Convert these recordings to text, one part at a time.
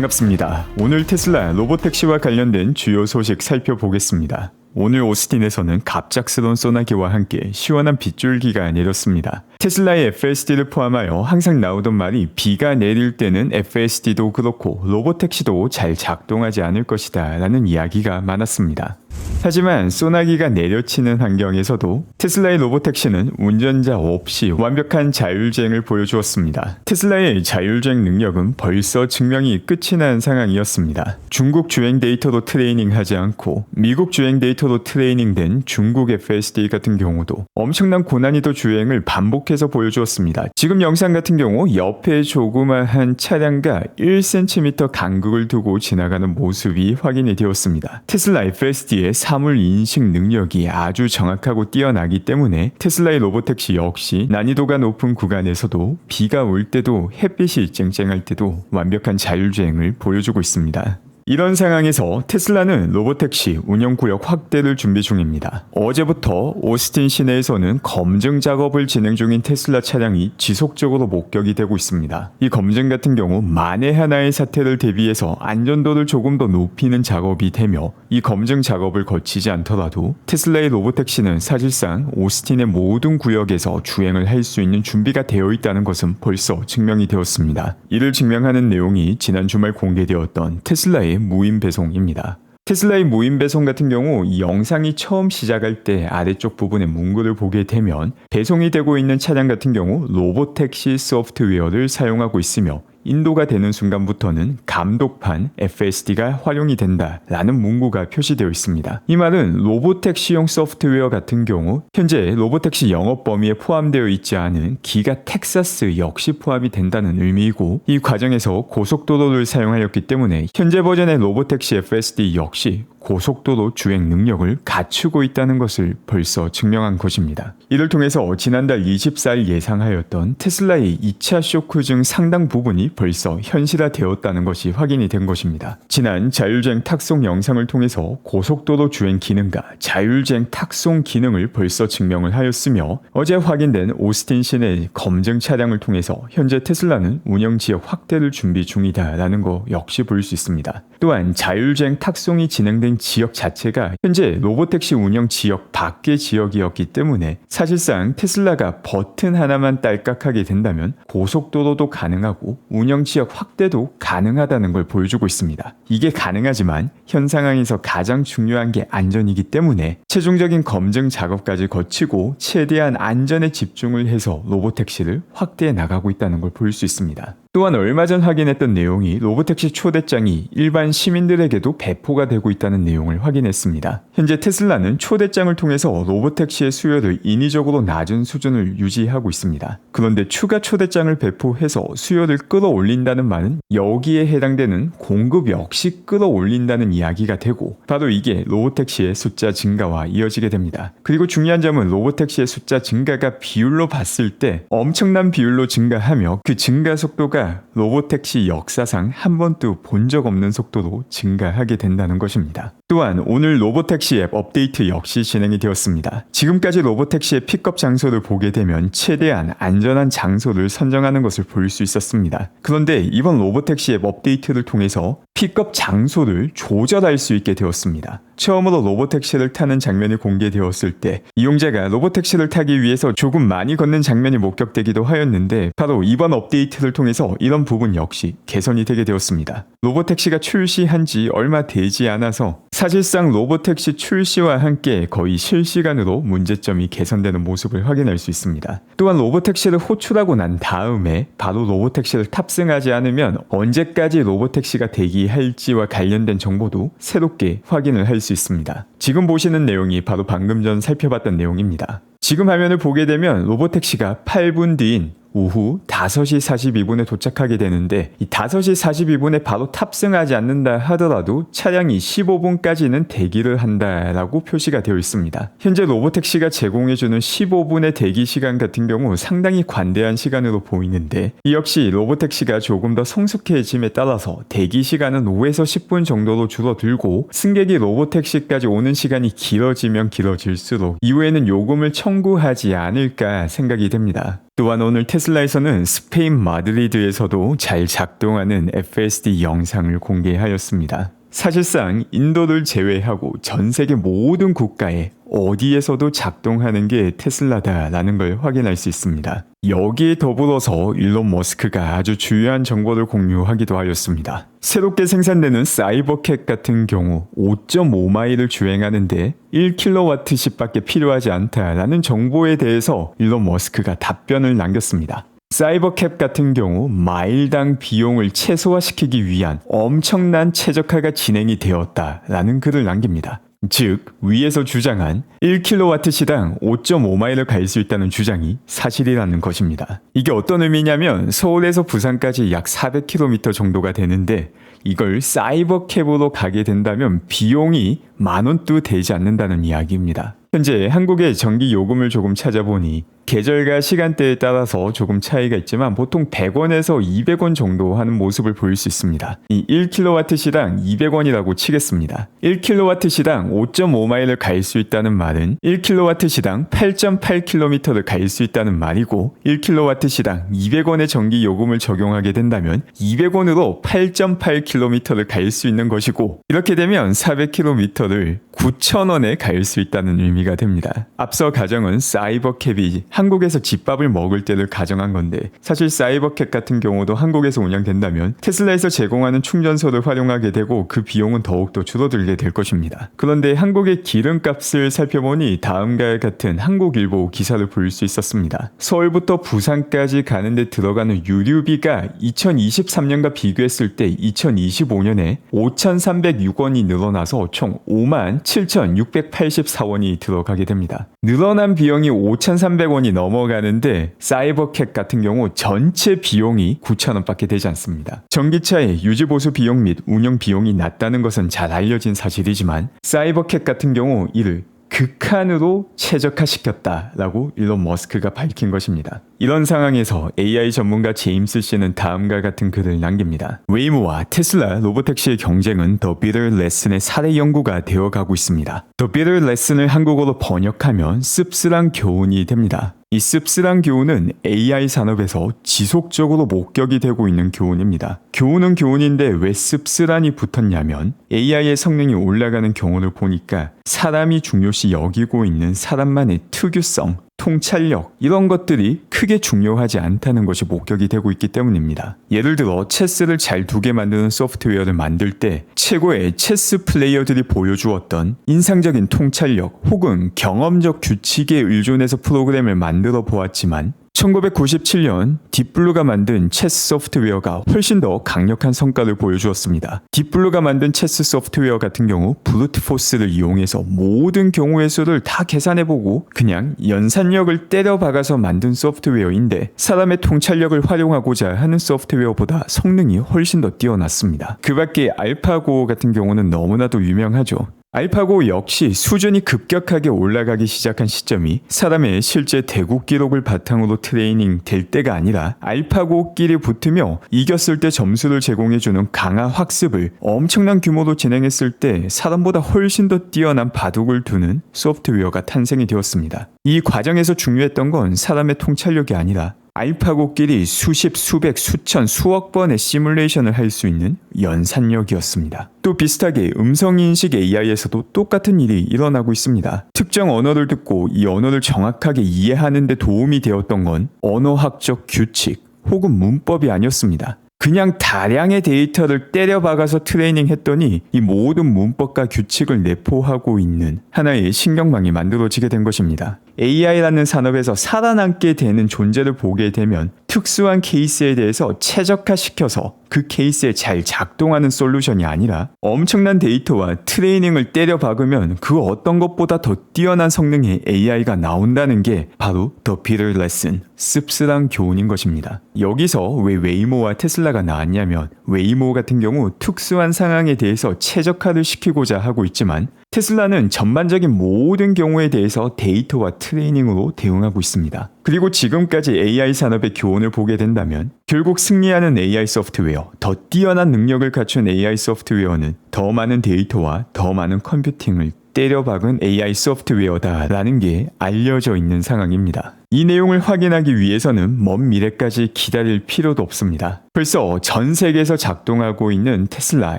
반갑습니다. 오늘 테슬라 로보택시와 관련된 주요 소식 살펴보겠습니다. 오늘 오스틴에서는 갑작스러운 소나기와 함께 시원한 빗줄기가 내렸습니다. 테슬라의 FSD를 포함하여 항상 나오던 말이 비가 내릴 때는 FSD도 그렇고 로보택시도 잘 작동하지 않을 것이다 라는 이야기가 많았습니다. 하지만 소나기가 내려치는 환경에서도 테슬라의 로보택시는 운전자 없이 완벽한 자율주행을 보여주었습니다. 테슬라의 자율주행 능력은 벌써 증명이 끝이 난 상황이었습니다. 중국 주행 데이터로 트레이닝하지 않고 미국 주행 데이터로 트레이닝된 중국 FSD 같은 경우도 엄청난 고난이도 주행을 반복해서 보여주었습니다. 지금 영상 같은 경우 옆에 조그마한 차량과 1cm 간극을 두고 지나가는 모습이 확인이 되었습니다. 테슬라 FSD의 사물 인식 능력이 아주 정확하고 뛰어나기 때문에 테슬라의 로보택시 역시 난이도가 높은 구간에서도 비가 올 때도 햇빛이 쨍쨍할 때도 완벽한 자율주행을 보여주고 있습니다. 이런 상황에서 테슬라는 로보택시 운영구역 확대를 준비 중입니다. 어제부터 오스틴 시내에서는 검증 작업을 진행 중인 테슬라 차량이 지속적으로 목격이 되고 있습니다. 이 검증 같은 경우 만에 하나의 사태를 대비해서 안전도를 조금 더 높이는 작업이 되며 이 검증 작업을 거치지 않더라도 테슬라의 로보택시는 사실상 오스틴의 모든 구역에서 주행을 할 수 있는 준비가 되어 있다는 것은 벌써 증명이 되었습니다. 이를 증명하는 내용이 지난 주말 공개되었던 테슬라의 무인 배송입니다. 테슬라의 무인 배송 같은 경우 이 영상이 처음 시작할 때 아래쪽 부분의 문구를 보게 되면 배송이 되고 있는 차량 같은 경우 로보택시 소프트웨어를 사용하고 있으며 인도가 되는 순간부터는 감독판 FSD가 활용이 된다라는 문구가 표시되어 있습니다. 이 말은 로보택시용 소프트웨어 같은 경우 현재 로보택시 영업 범위에 포함되어 있지 않은 기가 텍사스 역시 포함이 된다는 의미이고 이 과정에서 고속도로를 사용하였기 때문에 현재 버전의 로보택시 FSD 역시 고속도로 주행 능력을 갖추고 있다는 것을 벌써 증명한 것입니다. 이를 통해서 지난달 24일 예상하였던 테슬라의 2차 쇼크 중 상당 부분이 벌써 현실화되었다는 것이 확인이 된 것입니다. 지난 자율주행 탁송 영상을 통해서 고속도로 주행 기능과 자율주행 탁송 기능을 벌써 증명을 하였으며 어제 확인된 오스틴 시내 검증 차량을 통해서 현재 테슬라는 운영지역 확대를 준비 중이다라는 거 역시 볼 수 있습니다. 또한 자율주행 탁송이 진행된 지역 자체가 현재 로보택시 운영 지역 밖의 지역이었기 때문에 사실상 테슬라가 버튼 하나만 딸깍하게 된다면 고속도로도 가능하고 운영 지역 확대도 가능하다는 걸 보여주고 있습니다. 이게 가능하지만 현 상황에서 가장 중요한 게 안전이기 때문에 최종적인 검증 작업까지 거치고 최대한 안전에 집중을 해서 로보택시를 확대해 나가고 있다는 걸 볼 수 있습니다. 또한 얼마 전 확인했던 내용이 로보택시 초대장이 일반 시민들에게도 배포가 되고 있다는 내용을 확인했습니다. 현재 테슬라는 초대장을 통해서 로보택시의 수요를 인위적으로 낮은 수준을 유지하고 있습니다. 그런데 추가 초대장을 배포해서 수요를 끌어올린다는 말은 여기에 해당되는 공급 역시 끌어올린다는 이야기가 되고 바로 이게 로보택시의 숫자 증가와 이어지게 됩니다. 그리고 중요한 점은 로보택시의 숫자 증가가 비율로 봤을 때 엄청난 비율로 증가하며 그 증가 속도가 로보택시 역사상 한 번도 본 적 없는 속도로 증가하게 된다는 것입니다. 또한 오늘 로보택시 앱 업데이트 역시 진행이 되었습니다. 지금까지 로보택시의 픽업 장소를 보게 되면 최대한 안전한 장소를 선정하는 것을 볼 수 있었습니다. 그런데 이번 로보택시 앱 업데이트를 통해서 픽업 장소를 조절할 수 있게 되었습니다. 처음으로 로보택시를 타는 장면이 공개되었을 때 이용자가 로보택시를 타기 위해서 조금 많이 걷는 장면이 목격되기도 하였는데 바로 이번 업데이트를 통해서 이런 부분 역시 개선이 되게 되었습니다. 로보택시가 출시한 지 얼마 되지 않아서 사실상 로보택시 출시와 함께 거의 실시간으로 문제점이 개선되는 모습을 확인할 수 있습니다. 또한 로보택시를 호출하고 난 다음에 바로 로보택시를 탑승하지 않으면 언제까지 로보택시가 대기할지와 관련된 정보도 새롭게 확인을 할 수 있습니다. 지금 보시는 내용이 바로 방금 전 살펴봤던 내용입니다. 지금 화면을 보게 되면 로보택시가 8분 뒤인 오후 5시 42분에 도착하게 되는데 이 5시 42분에 바로 탑승하지 않는다 하더라도 차량이 15분까지는 대기를 한다라고 표시가 되어 있습니다. 현재 로보택시가 제공해주는 15분의 대기 시간 같은 경우 상당히 관대한 시간으로 보이는데 이 역시 로보택시가 조금 더 성숙해짐에 따라서 대기 시간은 5에서 10분 정도로 줄어들고 승객이 로보택시까지 오는 시간이 길어지면 길어질수록 이후에는 요금을 청구하지 않을까 생각이 됩니다. 또한 오늘 테슬라에서는 스페인 마드리드에서도 잘 작동하는 FSD 영상을 공개하였습니다. 사실상 인도를 제외하고 전 세계 모든 국가에 어디에서도 작동하는 게 테슬라다라는 걸 확인할 수 있습니다. 여기에 더불어서 일론 머스크가 아주 중요한 정보를 공유하기도 하였습니다. 새롭게 생산되는 사이버캣 같은 경우 5.5마일을 주행하는데 1kWh밖에 필요하지 않다라는 정보에 대해서 일론 머스크가 답변을 남겼습니다. 사이버캡 같은 경우 마일당 비용을 최소화시키기 위한 엄청난 최적화가 진행이 되었다라는 글을 남깁니다. 즉 위에서 주장한 1kW시당 5.5마일을 갈 수 있다는 주장이 사실이라는 것입니다. 이게 어떤 의미냐면 서울에서 부산까지 약 400km 정도가 되는데 이걸 사이버캡으로 가게 된다면 비용이 10,000원도 되지 않는다는 이야기입니다. 현재 한국의 전기 요금을 조금 찾아보니 계절과 시간대에 따라서 조금 차이가 있지만 보통 100원에서 200원 정도 하는 모습을 보일 수 있습니다. 이 1kW시당 200원이라고 치겠습니다. 1kW시당 5.5마일을 갈 수 있다는 말은 1kW시당 8.8km를 갈 수 있다는 말이고 1kW시당 200원의 전기 요금을 적용하게 된다면 200원으로 8.8km를 갈 수 있는 것이고 이렇게 되면 400km를 9,000원에 갈 수 있다는 의미가 됩니다. 앞서 가정은 사이버캡이 한국에서 집밥을 먹을 때를 가정한 건데 사실 사이버캡 같은 경우도 한국에서 운영된다면 테슬라에서 제공하는 충전소를 활용하게 되고 그 비용은 더욱더 줄어들게 될 것입니다. 그런데 한국의 기름값을 살펴보니 다음과 같은 한국일보 기사를 볼 수 있었습니다. 서울부터 부산까지 가는데 들어가는 유류비가 2023년과 비교했을 때 2025년에 5,306원이 늘어나서 총 57,684원이 들어가게 됩니다. 늘어난 비용이 5,300원이 넘어가는데 사이버캣 같은 경우 전체 비용이 9,000원밖에 되지 않습니다. 전기차의 유지보수 비용 및 운영 비용이 낮다는 것은 잘 알려진 사실이지만 사이버캣 같은 경우 이를 극한으로 최적화시켰다라고 일론 머스크가 밝힌 것입니다. 이런 상황에서 AI 전문가 제임스 씨는 다음과 같은 글을 남깁니다. 웨이모와 테슬라 로보택시의 경쟁은 더 비터 레슨의 사례 연구가 되어가고 있습니다. 더 비터 레슨을 한국어로 번역하면 씁쓸한 교훈이 됩니다. 이 씁쓸한 교훈은 AI 산업에서 지속적으로 목격이 되고 있는 교훈입니다. 교훈은 교훈인데 왜 씁쓸한이 붙었냐면 AI의 성능이 올라가는 경우를 보니까 사람이 중요시 여기고 있는 사람만의 특유성, 통찰력 이런 것들이 크게 중요하지 않다는 것이 목격이 되고 있기 때문입니다. 예를 들어 체스를 잘 두게 만드는 소프트웨어를 만들 때 최고의 체스 플레이어들이 보여주었던 인상적인 통찰력 혹은 경험적 규칙에 의존해서 프로그램을 만들어 보았지만 1997년 딥블루가 만든 체스 소프트웨어가 훨씬 더 강력한 성과를 보여주었습니다. 딥블루가 만든 체스 소프트웨어 같은 경우 브루트 포스를 이용해서 모든 경우의 수를 다 계산해보고 그냥 연산력을 때려박아서 만든 소프트웨어인데 사람의 통찰력을 활용하고자 하는 소프트웨어보다 성능이 훨씬 더 뛰어났습니다. 그 밖에 알파고 같은 경우는 너무나도 유명하죠. 알파고 역시 수준이 급격하게 올라가기 시작한 시점이 사람의 실제 대국 기록을 바탕으로 트레이닝 될 때가 아니라 알파고끼리 붙으며 이겼을 때 점수를 제공해주는 강화 학습을 엄청난 규모로 진행했을 때 사람보다 훨씬 더 뛰어난 바둑을 두는 소프트웨어가 탄생이 되었습니다. 이 과정에서 중요했던 건 사람의 통찰력이 아니라 알파고끼리 수십, 수백, 수천, 수억 번의 시뮬레이션을 할 수 있는 연산력이었습니다. 또 비슷하게 음성인식 AI에서도 똑같은 일이 일어나고 있습니다. 특정 언어를 듣고 이 언어를 정확하게 이해하는 데 도움이 되었던 건 언어학적 규칙 혹은 문법이 아니었습니다. 그냥 다량의 데이터를 때려박아서 트레이닝 했더니 이 모든 문법과 규칙을 내포하고 있는 하나의 신경망이 만들어지게 된 것입니다. AI라는 산업에서 살아남게 되는 존재를 보게 되면 특수한 케이스에 대해서 최적화시켜서 그 케이스에 잘 작동하는 솔루션이 아니라 엄청난 데이터와 트레이닝을 때려박으면 그 어떤 것보다 더 뛰어난 성능의 AI가 나온다는 게 바로 더 비터 레슨, 씁쓸한 교훈인 것입니다. 여기서 왜 웨이모와 테슬라가 나왔냐면 웨이모 같은 경우 특수한 상황에 대해서 최적화를 시키고자 하고 있지만 테슬라는 전반적인 모든 경우에 대해서 데이터와 트레이닝으로 대응하고 있습니다. 그리고 지금까지 AI 산업의 교훈을 보게 된다면 결국 승리하는 AI 소프트웨어, 더 뛰어난 능력을 갖춘 AI 소프트웨어는 더 많은 데이터와 더 많은 컴퓨팅을 때려박은 AI 소프트웨어다라는 게 알려져 있는 상황입니다. 이 내용을 확인하기 위해서는 먼 미래까지 기다릴 필요도 없습니다. 벌써 전 세계에서 작동하고 있는 테슬라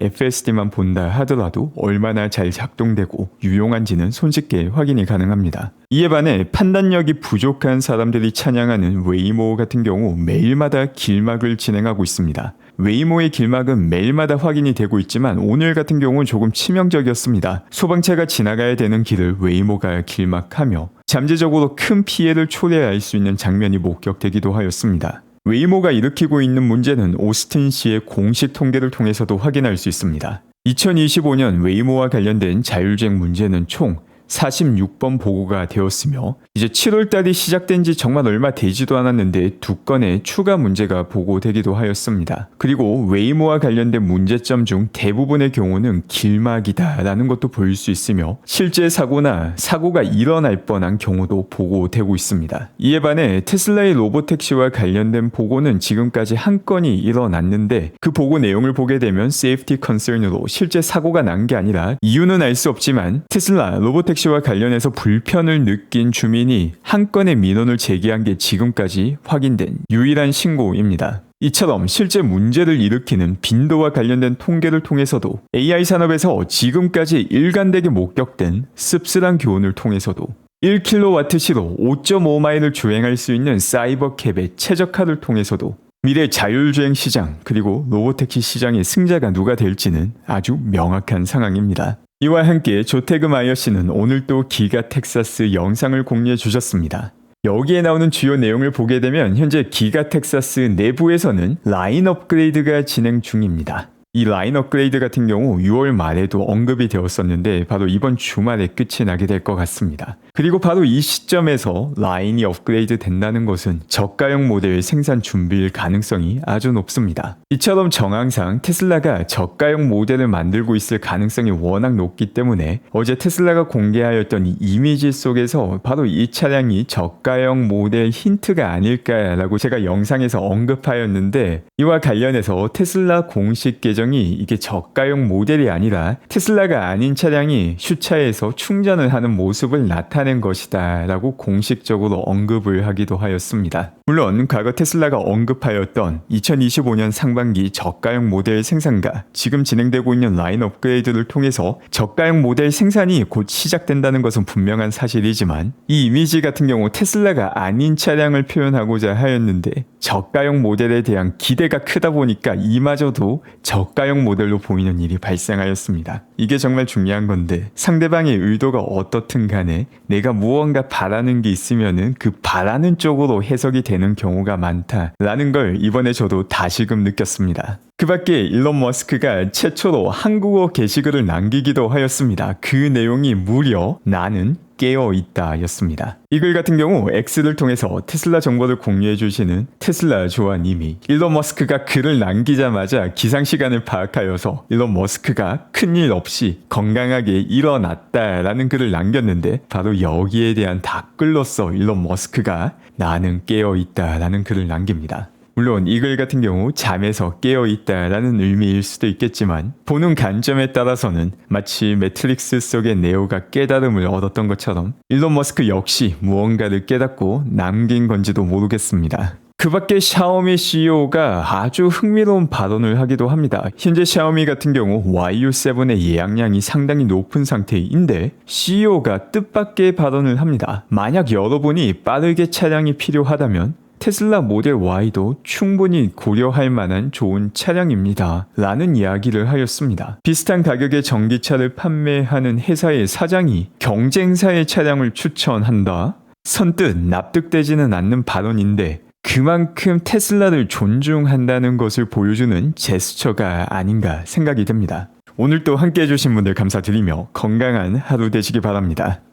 FSD만 본다 하더라도 얼마나 잘 작동되고 유용한지는 손쉽게 확인이 가능합니다. 이에 반해 판단력이 부족한 사람들이 찬양하는 웨이모 같은 경우 매일마다 길막을 진행하고 있습니다. 웨이모의 길막은 매일마다 확인이 되고 있지만 오늘 같은 경우는 조금 치명적이었습니다. 소방차가 지나가야 되는 길을 웨이모가 길막하며 잠재적으로 큰 피해를 초래할 수 있는 장면이 목격되기도 하였습니다. 웨이모가 일으키고 있는 문제는 오스틴시의 공식 통계를 통해서도 확인할 수 있습니다. 2025년 웨이모와 관련된 자율주행 문제는 총 46번 보고가 되었으며 이제 7월달이 시작된 지 정말 얼마 되지도 않았는데 2건의 추가 문제가 보고되기도 하였습니다. 그리고 웨이모와 관련된 문제점 중 대부분의 경우는 길막이다라는 것도 볼 수 있으며 실제 사고가 일어날 뻔한 경우도 보고되고 있습니다. 이에 반해 테슬라의 로보택시와 관련된 보고는 지금까지 한 건이 일어났는데 그 보고 내용을 보게 되면 세이프티 컨서널로 실제 사고가 난 게 아니라 이유는 알 수 없지만 테슬라 로보택시와 관련해서 불편을 느낀 주민이 한 건의 민원을 제기한 게 지금까지 확인된 유일한 신고입니다. 이처럼 실제 문제를 일으키는 빈도와 관련된 통계를 통해서도 AI 산업에서 지금까지 일관되게 목격된 씁쓸한 교훈을 통해서도 1kW시로 5.5마일을 주행할 수 있는 사이버캡의 최적화를 통해서서도 미래 자율주행 시장 그리고 로보택시 시장의 승자가 누가 될지는 아주 명확한 상황입니다. 이와 함께 조태금 아이어씨는 오늘 또 기가 텍사스 영상을 공유해 주셨습니다. 여기에 나오는 주요 내용을 보게 되면 현재 기가 텍사스 내부에서는 라인 업그레이드가 진행 중입니다. 이 라인 업그레이드 같은 경우 6월 말에도 언급이 되었었는데 바로 이번 주말에 끝이 나게 될 것 같습니다. 그리고 바로 이 시점에서 라인이 업그레이드 된다는 것은 저가형 모델 생산 준비일 가능성이 아주 높습니다. 이처럼 정황상 테슬라가 저가형 모델을 만들고 있을 가능성이 워낙 높기 때문에 어제 테슬라가 공개하였던 이 이미지 속에서 바로 이 차량이 저가형 모델 힌트가 아닐까라고 제가 영상에서 언급하였는데 이와 관련해서 테슬라 공식 계정이 이게 저가형 모델이 아니라 테슬라가 아닌 차량이 슈차에서 충전을 하는 모습을 나타낸 것이다 라고 공식적으로 언급을 하기도 하였습니다. 물론 과거 테슬라가 언급하였던 2025년 상반기 저가형 모델 생산과 지금 진행되고 있는 라인 업그레이드를 통해서 저가형 모델 생산이 곧 시작된다는 것은 분명한 사실이지만 이 이미지 같은 경우 테슬라가 아닌 차량을 표현하고자 하였는데 저가형 모델에 대한 기대가 크다 보니까 이마저도 저가형 모델로 보이는 일이 발생하였습니다. 이게 정말 중요한 건데 상대방의 의도가 어떻든 간에 내가 무언가 바라는 게 있으면은 그 바라는 쪽으로 해석이 되는 경우가 많다라는 걸 이번에 저도 다시금 느꼈습니다. 그 밖에 일론 머스크가 최초로 한국어 게시글을 남기기도 하였습니다. 그 내용이 무려 나는 깨어있다 였습니다. 이 글 같은 경우 X를 통해서 테슬라 정보를 공유해 주시는 테슬라 조아님이 일론 머스크가 글을 남기자마자 기상시간을 파악하여서 일론 머스크가 큰일 없이 건강하게 일어났다라는 글을 남겼는데 바로 여기에 대한 답글로서 일론 머스크가 나는 깨어있다라는 글을 남깁니다. 물론 이 글 같은 경우 잠에서 깨어있다라는 의미일 수도 있겠지만 보는 관점에 따라서는 마치 매트릭스 속의 네오가 깨달음을 얻었던 것처럼 일론 머스크 역시 무언가를 깨닫고 남긴 건지도 모르겠습니다. 그 밖에 샤오미 CEO가 아주 흥미로운 발언을 하기도 합니다. 현재 샤오미 같은 경우 YU7의 예약량이 상당히 높은 상태인데 CEO가 뜻밖의 발언을 합니다. 만약 여러분이 빠르게 차량이 필요하다면 테슬라 모델 Y도 충분히 고려할 만한 좋은 차량입니다. 라는 이야기를 하였습니다. 비슷한 가격의 전기차를 판매하는 회사의 사장이 경쟁사의 차량을 추천한다? 선뜻 납득되지는 않는 발언인데 그만큼 테슬라를 존중한다는 것을 보여주는 제스처가 아닌가 생각이 듭니다. 오늘도 함께 해주신 분들 감사드리며 건강한 하루 되시기 바랍니다.